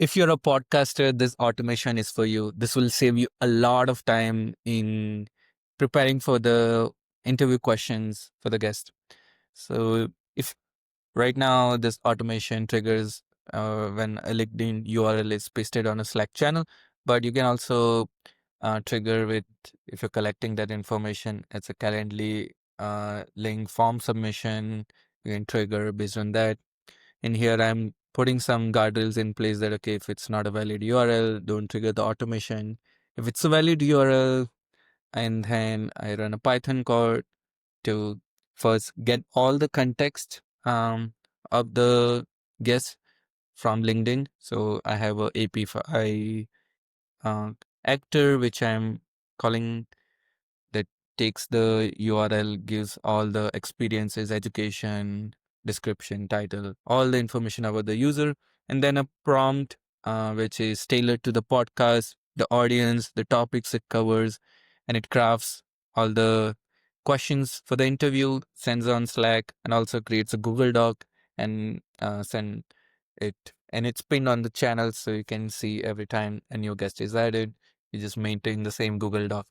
if you're a podcaster, this automation is for you. This will save you a lot of time in preparing for the interview questions for the guest. So if right now this automation triggers when a LinkedIn URL is pasted on a Slack channel, but you can also trigger with if you're collecting that information as a Calendly link form submission. You can trigger based on that. In here, I'm putting some guardrails in place that, okay, if it's not a valid URL, don't trigger the automation. If it's a valid URL, and then I run a Python code to first get all the context of the guest from LinkedIn. So I have a API actor, which I'm calling that takes the URL, gives all the experiences, education, description, title, all the information about the user, and then a prompt which is tailored to the podcast, the audience, the topics it covers, and it crafts all the questions for the interview, sends on Slack, and also creates a Google Doc and send it. And it's pinned on the channel so you can see every time a new guest is added. You just maintain the same Google Doc.